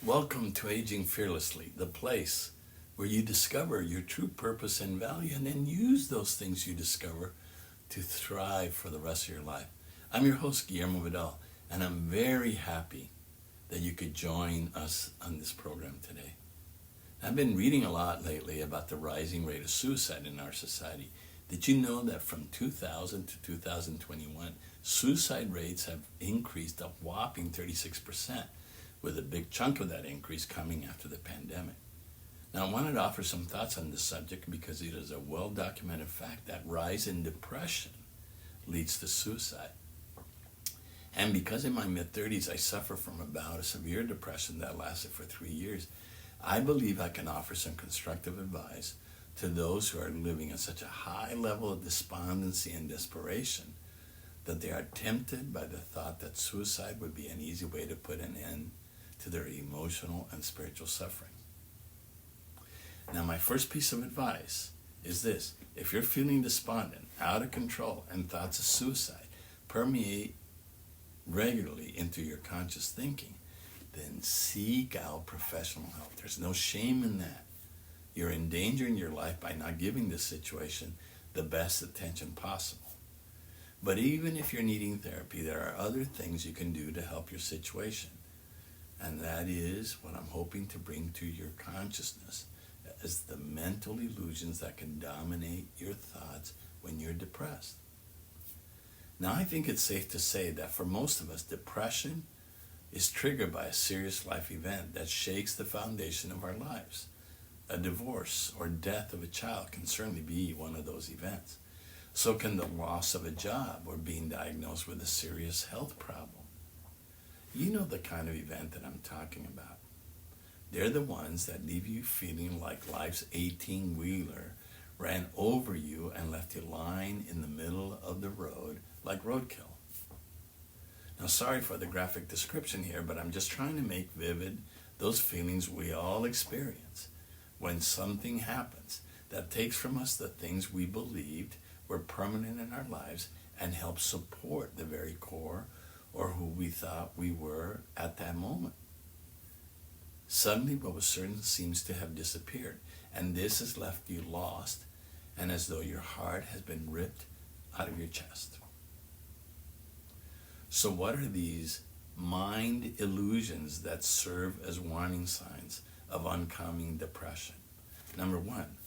Welcome to Aging Fearlessly, the place where you discover your true purpose and value and then use those things you discover to thrive for the rest of your life. I'm your host, Guillermo Vidal, and I'm very happy that you could join us on this program today. I've been reading a lot lately about the rising rate of suicide in our society. Did you know that from 2000 to 2021, suicide rates have increased a whopping 36%, with a big chunk of that increase coming after the pandemic? Now, I wanted to offer some thoughts on this subject because it is a well-documented fact that rise in depression leads to suicide. And because in my mid-30s I suffer from a bout of severe depression that lasted for 3 years, I believe I can offer some constructive advice to those who are living at such a high level of despondency and desperation that they are tempted by the thought that suicide would be an easy way to put an end to their emotional and spiritual suffering. Now, my first piece of advice is this: if you're feeling despondent, out of control, and thoughts of suicide permeate regularly into your conscious thinking, then seek out professional help. There's no shame in that. You're endangering your life by not giving this situation the best attention possible. But even if you're needing therapy, there are other things you can do to help your situation. And that is what I'm hoping to bring to your consciousness as the mental illusions that can dominate your thoughts when you're depressed. Now, I think it's safe to say that for most of us, depression is triggered by a serious life event that shakes the foundation of our lives. A divorce or death of a child can certainly be one of those events. So can the loss of a job or being diagnosed with a serious health problem. You know the kind of event that I'm talking about. They're the ones that leave you feeling like life's 18-wheeler ran over you and left you lying in the middle of the road like roadkill. Now, sorry for the graphic description here, but I'm just trying to make vivid those feelings we all experience when something happens that takes from us the things we believed were permanent in our lives and help support the very core or who we thought we were at that moment. Suddenly what was certain seems to have disappeared, and this has left you lost and as though your heart has been ripped out of your chest. So what are these mind illusions that serve as warning signs of oncoming depression? Number one,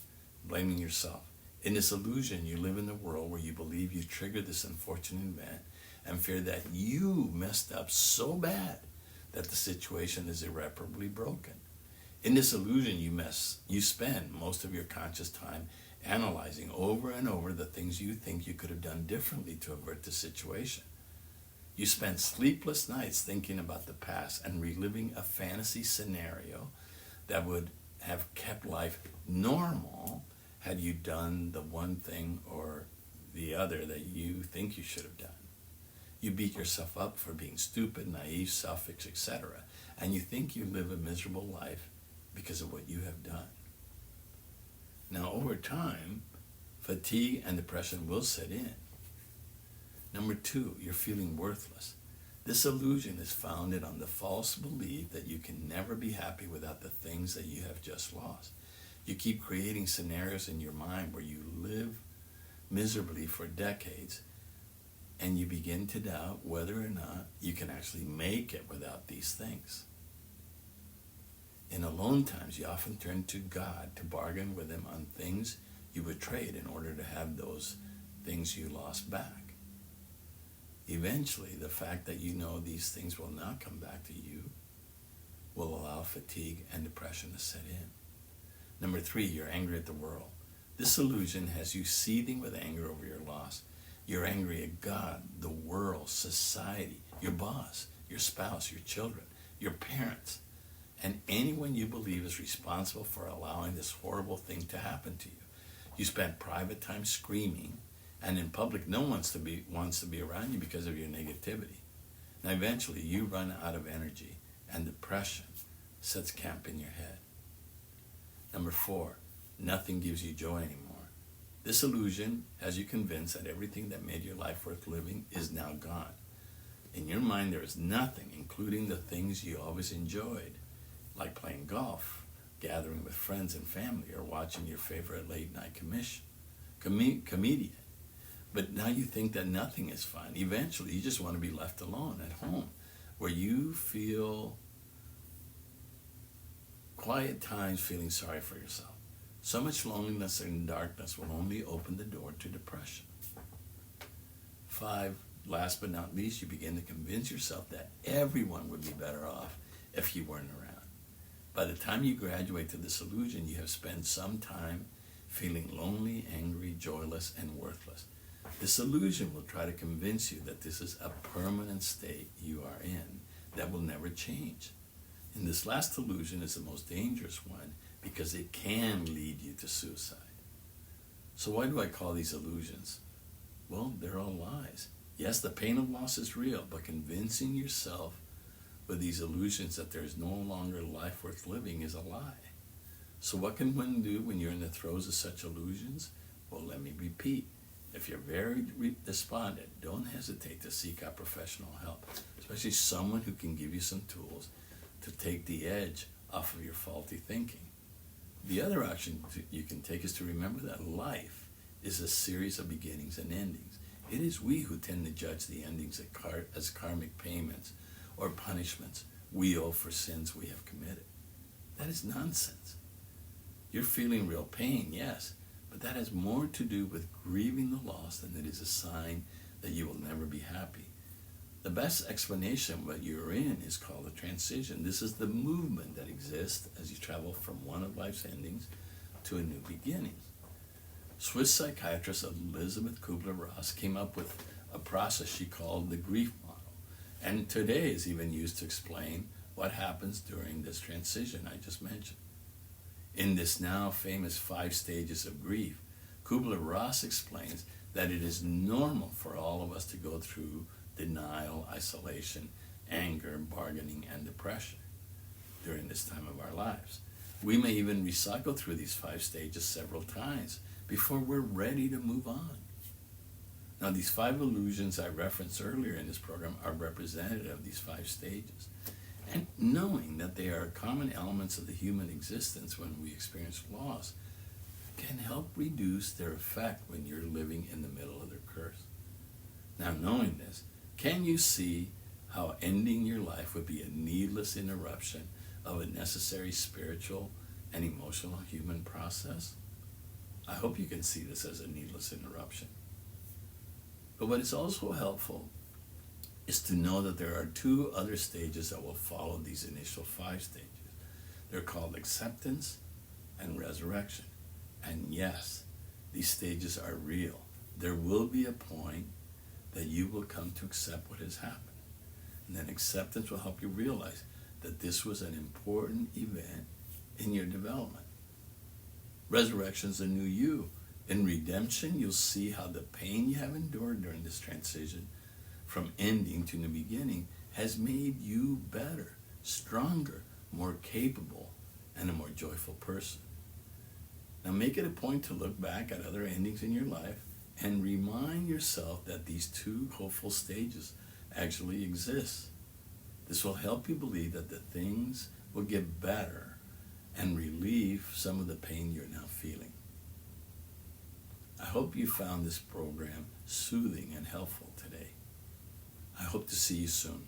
blaming yourself. In this illusion, you live in a world where you believe you triggered this unfortunate event and fear that you messed up so bad that the situation is irreparably broken. In this illusion, you spend most of your conscious time analyzing over and over the things you think you could have done differently to avert the situation. You spend sleepless nights thinking about the past and reliving a fantasy scenario that would have kept life normal had you done the one thing or the other that you think you should have done. You beat yourself up for being stupid, naive, selfish, etc. And you think you live a miserable life because of what you have done. Now, over time, fatigue and depression will set in. Number two, you're feeling worthless. This illusion is founded on the false belief that you can never be happy without the things that you have just lost. You keep creating scenarios in your mind where you live miserably for decades, and you begin to doubt whether or not you can actually make it without these things. In alone times, you often turn to God to bargain with him on things you would trade in order to have those things you lost back. Eventually, the fact that you know these things will not come back to you will allow fatigue and depression to set in. Number three, you're angry at the world. This illusion has you seething with anger over your loss. You're angry at God, the world, society, your boss, your spouse, your children, your parents, and anyone you believe is responsible for allowing this horrible thing to happen to you. You spend private time screaming, and in public no one wants to be around you because of your negativity. Now eventually you run out of energy, and depression sets camp in your head. Number four, nothing gives you joy anymore. This illusion has you convinced that everything that made your life worth living is now gone. In your mind, there is nothing, including the things you always enjoyed, like playing golf, gathering with friends and family, or watching your favorite late night comedian. But now you think that nothing is fun. Eventually, you just want to be left alone at home, where you feel quiet times feeling sorry for yourself. So much loneliness and darkness will only open the door to depression. 5, last but not least, you begin to convince yourself that everyone would be better off if you weren't around. By the time you graduate to this illusion, you have spent some time feeling lonely, angry, joyless, and worthless. This illusion will try to convince you that this is a permanent state you are in that will never change. And this last illusion is the most dangerous one because it can lead you to suicide. So why do I call these illusions? Well, they're all lies. Yes, the pain of loss is real, but convincing yourself with these illusions that there is no longer life worth living is a lie. So what can one do when you're in the throes of such illusions? Well, let me repeat. If you're very despondent, don't hesitate to seek out professional help, especially someone who can give you some tools to take the edge off of your faulty thinking. The other option you can take is to remember that life is a series of beginnings and endings. It is we who tend to judge the endings as karmic payments or punishments we owe for sins we have committed. That is nonsense. You're feeling real pain, yes, but that has more to do with grieving the loss than it is a sign that you will never be happy. The best explanation of what you're in is called a transition. This is the movement that exists as you travel from one of life's endings to a new beginning. Swiss psychiatrist Elizabeth Kubler-Ross came up with a process she called the grief model, and today is even used to explain what happens during this transition I just mentioned. In this now famous 5 stages of grief, Kubler-Ross explains that it is normal for all of us to go through denial, isolation, anger, bargaining, and depression during this time of our lives. We may even recycle through these 5 stages several times before we're ready to move on. Now, these 5 illusions I referenced earlier in this program are representative of these 5 stages. And knowing that they are common elements of the human existence when we experience loss can help reduce their effect when you're living in the middle of their curse. Now, knowing this, can you see how ending your life would be a needless interruption of a necessary spiritual and emotional human process? I hope you can see this as a needless interruption. But what is also helpful is to know that there are 2 other stages that will follow these initial 5 stages. They're called acceptance and resurrection. And yes, these stages are real. There will be a point that you will come to accept what has happened. And then acceptance will help you realize that this was an important event in your development. Resurrection is a new you. In redemption, you'll see how the pain you have endured during this transition from ending to new beginning has made you better, stronger, more capable, and a more joyful person. Now make it a point to look back at other endings in your life and remind yourself that these 2 hopeful stages actually exist. This will help you believe that the things will get better and relieve some of the pain you're now feeling. I hope you found this program soothing and helpful today. I hope to see you soon.